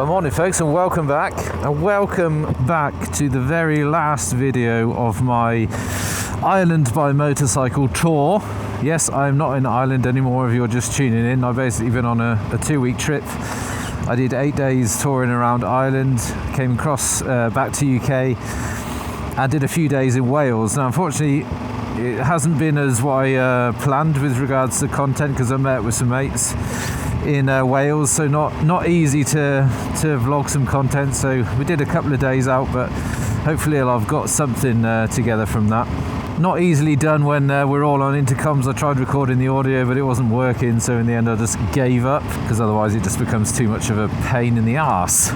Well, morning folks, and welcome back to the very last video of my Ireland by motorcycle tour. Yes, I'm not in Ireland anymore if you're just tuning in. I've basically been on a 2-week trip. I did 8 days touring around Ireland, came across back to UK and did a few days in Wales. Now unfortunately it hasn't been as what I planned with regards to content, because I met with some mates in Wales, so not easy to vlog some content. So we did a couple of days out, but hopefully I've got something together from that. Not easily done when we're all on intercoms. I tried recording the audio but it wasn't working, so in the end I just gave up, because otherwise it just becomes too much of a pain in the arse.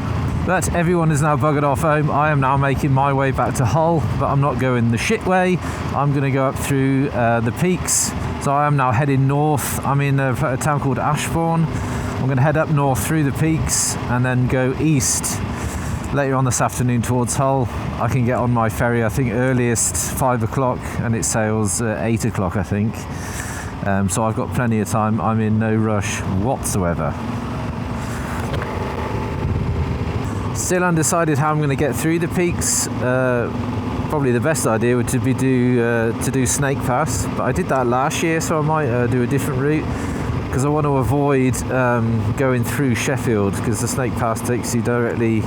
But everyone is now buggered off home. I am now making my way back to Hull, but I'm not going the shit way. I'm going to go up through the peaks. So I am now heading north. I'm in a town called Ashbourne. I'm going to head up north through the peaks and then go east later on this afternoon towards Hull. I can get on my ferry, I think earliest 5 o'clock, and it sails at 8 o'clock I think. So I've got plenty of time. I'm in no rush whatsoever. Still undecided how I'm going to get through the peaks. Probably the best idea would be to do Snake Pass, but I did that last year, so I might do a different route, because I want to avoid going through Sheffield, because the Snake Pass takes you directly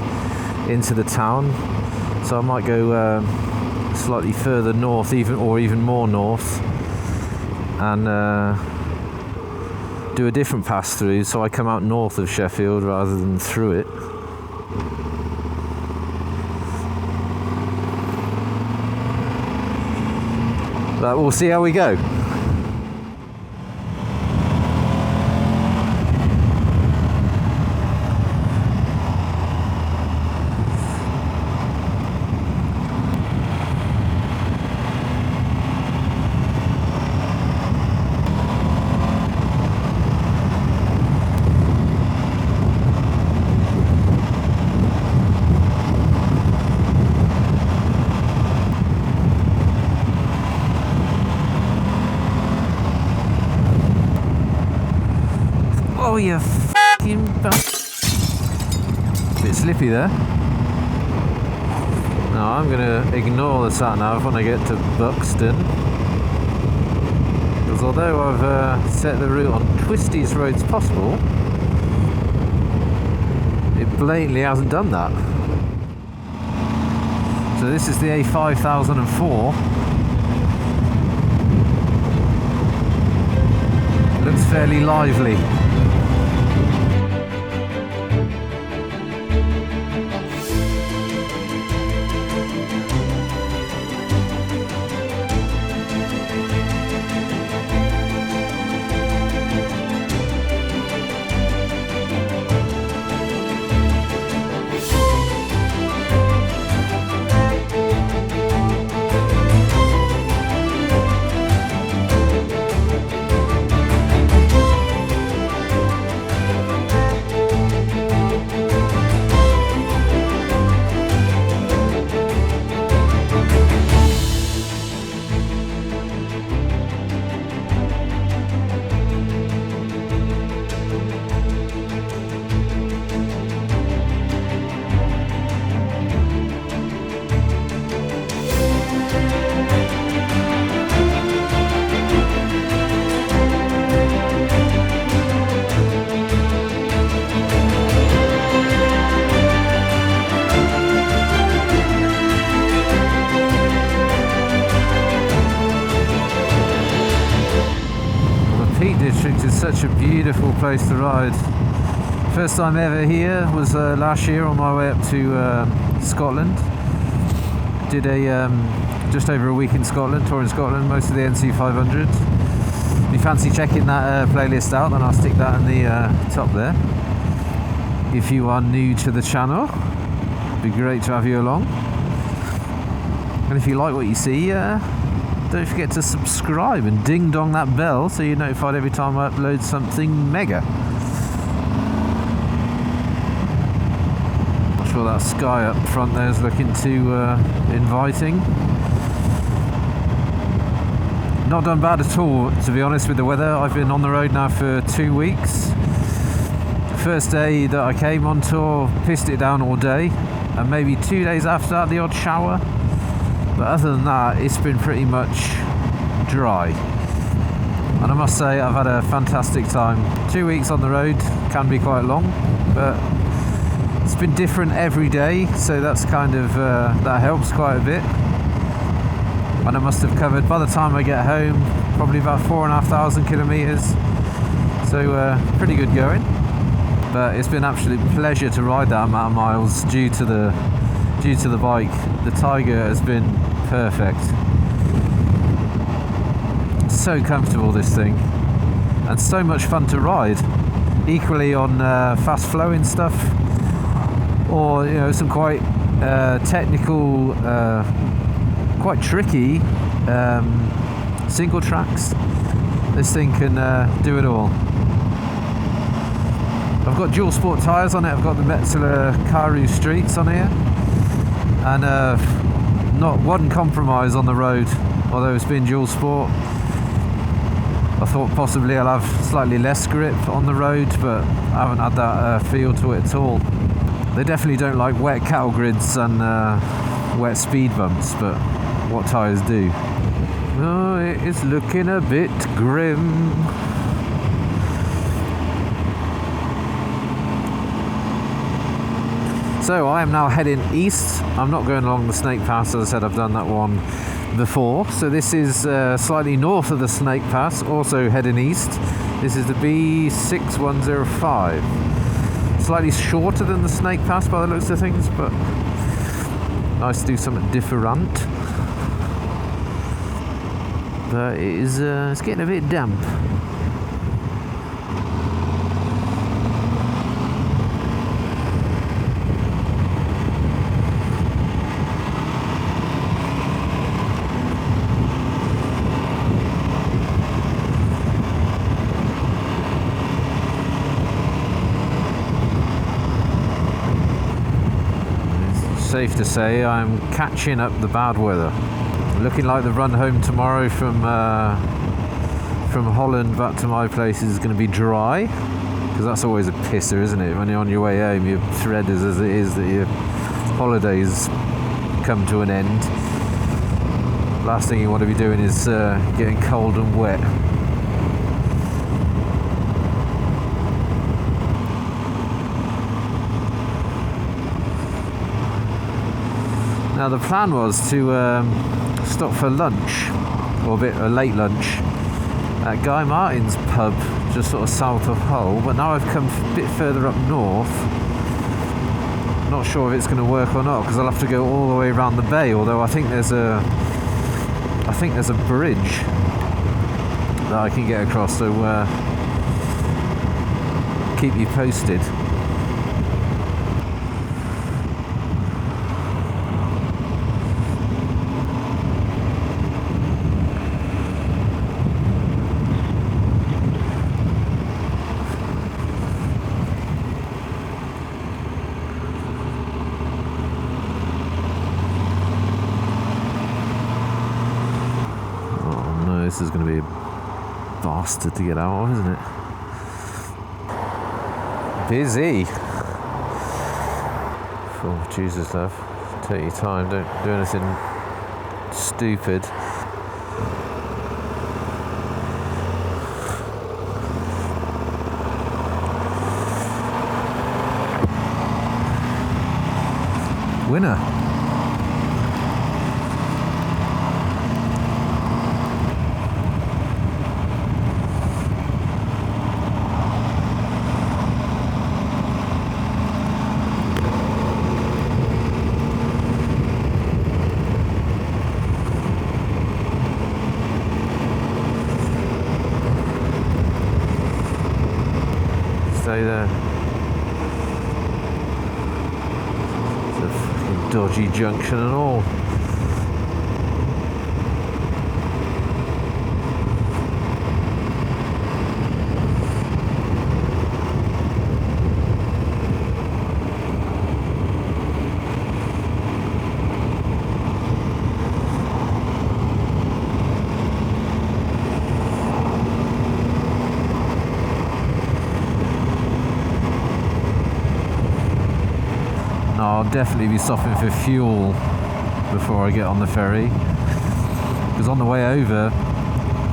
into the town. So I might go slightly further north, even more north, and do a different pass through, so I come out north of Sheffield rather than through it. But we'll see how we go. Oh, you fucking bit slippy there. No, I'm going to ignore the sat-nav when I get to Buxton, because although I've set the route on twistiest roads possible, it blatantly hasn't done that. So this is the A5004. Looks fairly lively. District is such a beautiful place to ride. First time ever here was last year on my way up to Scotland. Did a just over a week in Scotland, tour in Scotland, most of the NC 500. If you fancy checking that playlist out, then I'll stick that in the top there. If you are new to the channel, it'd be great to have you along. And if you like what you see, don't forget to subscribe and ding dong that bell so you're notified every time I upload something mega. Not sure that sky up front there is looking too inviting. Not done bad at all, to be honest, with the weather. I've been on the road now for 2 weeks. First day that I came on tour, pissed it down all day, and maybe 2 days after that the odd shower, but other than that it's been pretty much dry. And I must say I've had a fantastic time. 2 weeks on the road can be quite long, but it's been different every day, so that's kind of that helps quite a bit. And I must have covered, by the time I get home, probably about 4,500 kilometers, so pretty good going. But it's been an absolute pleasure to ride that amount of miles due to the bike. The Tiger has been perfect. So comfortable, this thing, and so much fun to ride. Equally on fast flowing stuff, or some quite technical, quite tricky single tracks. This thing can do it all. I've got dual sport tyres on it. I've got the Metzeler Karoo Streets on here, and not one compromise on the road, although it's been dual sport. I thought possibly I'll have slightly less grip on the road, but I haven't had that feel to it at all. They definitely don't like wet cattle grids and wet speed bumps, but what tyres do. Oh, it is looking a bit grim. So I am now heading east. I'm not going along the Snake Pass, as I said, I've done that one before. So this is slightly north of the Snake Pass, also heading east. This is the B6105. Slightly shorter than the Snake Pass by the looks of things, but nice to do something different. But it is it's getting a bit damp. Safe to say I'm catching up the bad weather. Looking like the run home tomorrow from Holland back to my place is going to be dry, because that's always a pisser, isn't it? When you're on your way home, you're threaded as it is that your holidays come to an end. Last thing you want to be doing is getting cold and wet. Now the plan was to stop for lunch, or a late lunch, at Guy Martin's pub, just sort of south of Hull, but now I've come a bit further up north. Not sure if it's going to work or not, because I'll have to go all the way around the bay, although I think there's a bridge that I can get across, so keep you posted. This is going to be a bastard to get out of, isn't it? Busy. Oh, Jesus, love. Take your time. Don't do anything stupid. Winner. Stay there. It's a fucking dodgy junction and all. I'll definitely be stopping for fuel before I get on the ferry, because on the way over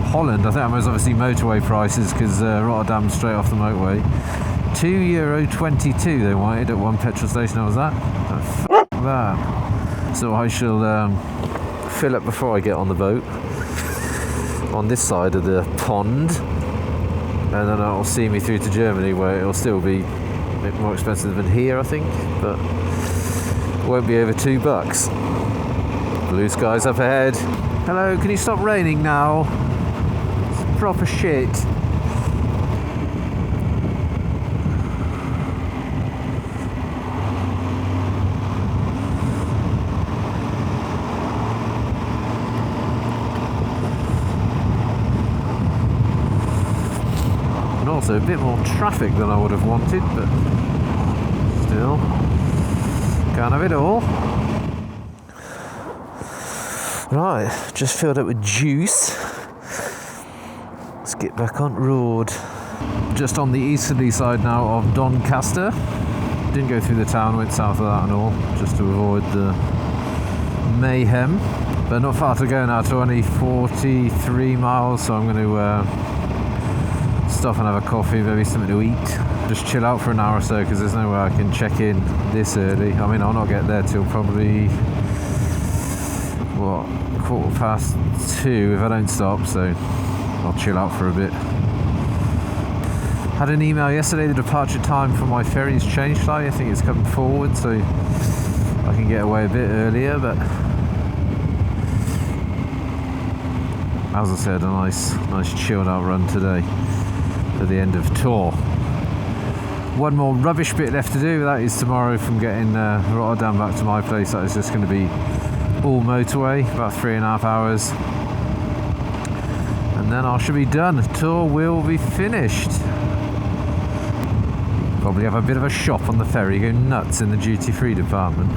Holland, I think that was obviously motorway prices, because Rotterdam's straight off the motorway. €2.22 they wanted at one petrol station. How was that? F that. So I shall fill up before I get on the boat on this side of the pond, and then it'll see me through to Germany, where it'll still be a bit more expensive than here, I think, but it won't be over $2. Blue skies up ahead. Hello, can you stop raining now? It's proper shit. And also a bit more traffic than I would have wanted, but still, can't have it all. Right, just filled up with juice. Let's get back on road. Just on the easterly side now of Doncaster. Didn't go through the town, went south of that and all, just to avoid the mayhem. But not far to go now, to only 43 miles, so I'm going to stop and have a coffee, maybe something to eat. Just chill out for an hour or so, because there's no way I can check in this early. I mean, I'll not get there till probably, what, 2:15 if I don't stop, so I'll chill out for a bit. Had an email yesterday, the departure time for my ferry's changed slightly. I think it's come forward, so I can get away a bit earlier, but as I said, a nice chilled out run today for the end of tour. One more rubbish bit left to do, that is tomorrow from getting Rotterdam back to my place. That is just going to be all motorway, about 3.5 hours, and then I should be done. The tour will be finished. Probably have a bit of a shop on the ferry, go nuts in the duty-free department.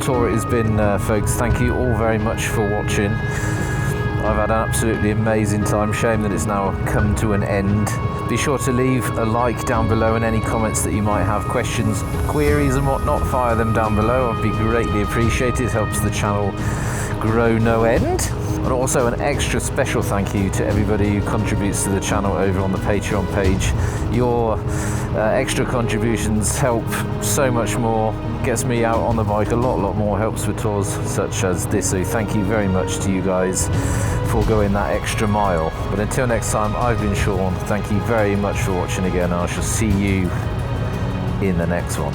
Tour it has been, folks. Thank you all very much for watching. I've had an absolutely amazing time. Shame that it's now come to an end. Be sure to leave a like down below, and any comments that you might have, questions, queries and whatnot, fire them down below. I'd be greatly appreciated. Helps the channel grow no end. And also an extra special thank you to everybody who contributes to the channel over on the Patreon page. Your extra contributions help so much more, gets me out on the bike a lot more, helps with tours such as this. So thank you very much to you guys for going that extra mile. But until next time, I've been Sean. Thank you very much for watching again. I shall see you in the next one.